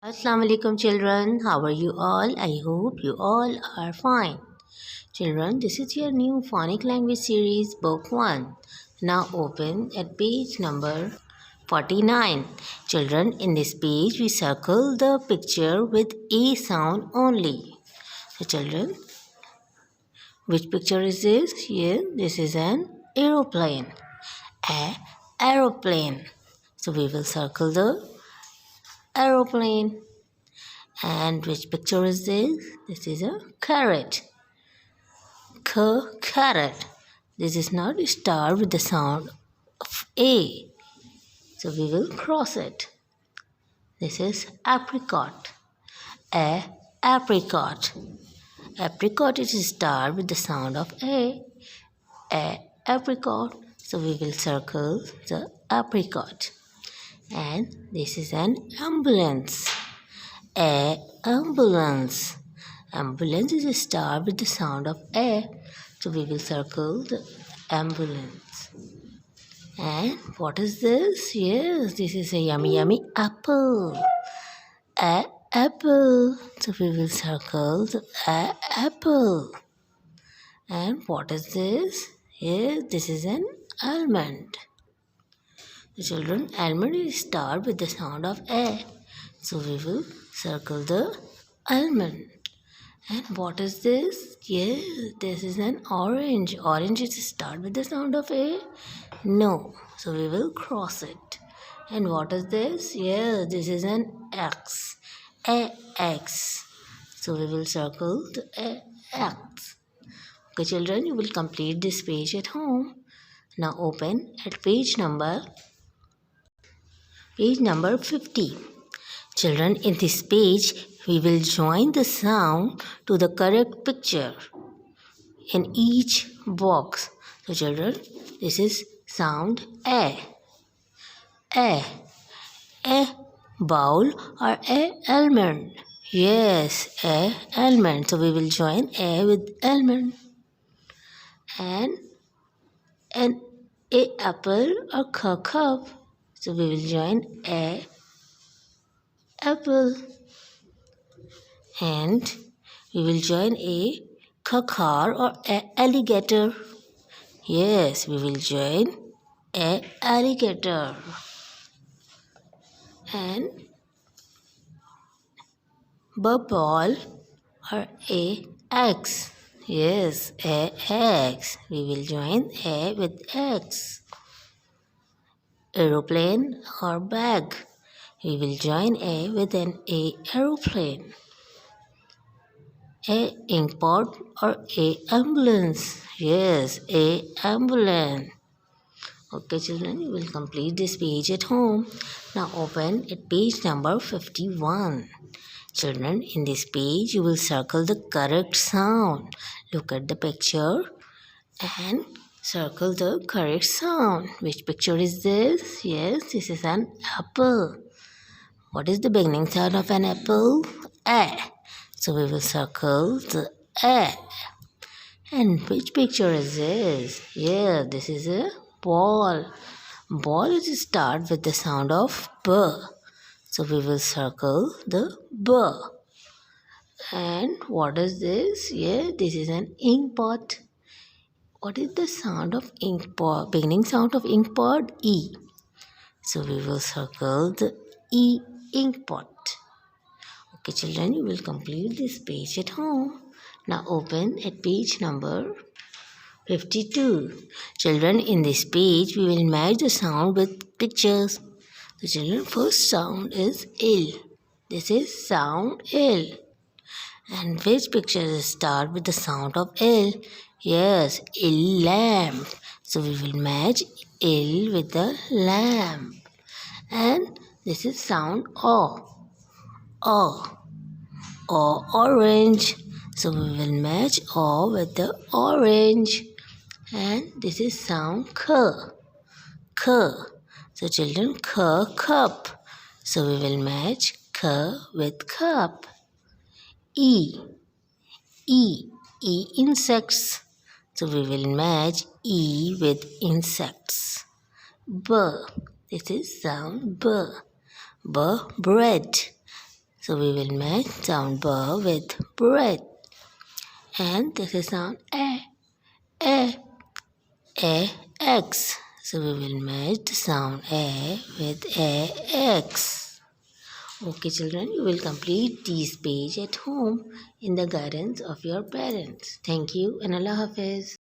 Assalamu alaikum children, how are you all? I hope you all are fine. Children, this is your new phonic language series book 1. Now open at page number 49. Children, in this page we circle the picture with A sound only. So children, which picture is this? Here, this is an aeroplane. A aeroplane. So we will circle the aeroplane. And which picture is this? This is a carrot. Carrot. This is not a star with the sound of A. So we will cross it. This is apricot. A apricot. Apricot is a star with the sound of A. A apricot. So we will circle the apricot. And this is an ambulance. A ambulance. Ambulance is a star with the sound of A. So we will circle the ambulance. And what is this? Yes, this is a yummy apple. A apple. So we will circle the apple. And what is this? Yes, this is an almond. The children, almond is a star with the sound of A. So we will circle the almond. And what is this? Yes, this is an orange. Orange is a star with the sound of A? No. So we will cross it. And what is this? Yes, this is an X. A X. So we will circle the X. Okay, children, you will complete this page at home. Now open at page number 50. Children, in this page, we will join the sound to the correct picture in each box. So, children, this is sound A. A. A bowl or A almond. Yes, A almond. So, we will join A with almond. And an A apple or cup. So, we will join A apple. And we will join a car or a alligator. Yes, we will join a alligator. And ball or a X. Yes, a X. We will join A with X. Aeroplane or bag. We will join A with an A aeroplane. A ink pot or A ambulance. Yes, A ambulance. Okay, children, you will complete this page at home. Now open at page number 51. Children, in this page, you will circle the correct sound. Look at the picture and circle the correct sound. Which picture is this? Yes, this is an apple. What is the beginning sound of an apple? A. So we will circle the A. And which picture is this? Yeah, this is a ball. Ball is a start with the sound of B. So we will circle the B. And what is this? Yeah, this is an ink pot. What is the sound of ink pot? Beginning sound of ink pot? E. So we will circle the E ink pot. Okay, children, you will complete this page at home. Now open at page number 52. Children, in this page, we will match the sound with pictures. The children, first sound is L. This is sound L. And which picture start with the sound of L? Yes, L lamp. So we will match L with the lamp. And this is sound O. O. O orange. So we will match O with the orange. And this is sound K. K. So children, K cup. So we will match K with cup. E. E. E insects. So we will match E with insects. B. This is sound B. B bread. So we will match sound b with bread. And this is sound a, x. So we will match the sound a with x. Okay children, you will complete this page at home in the guidance of your parents. Thank you and Allah Hafiz.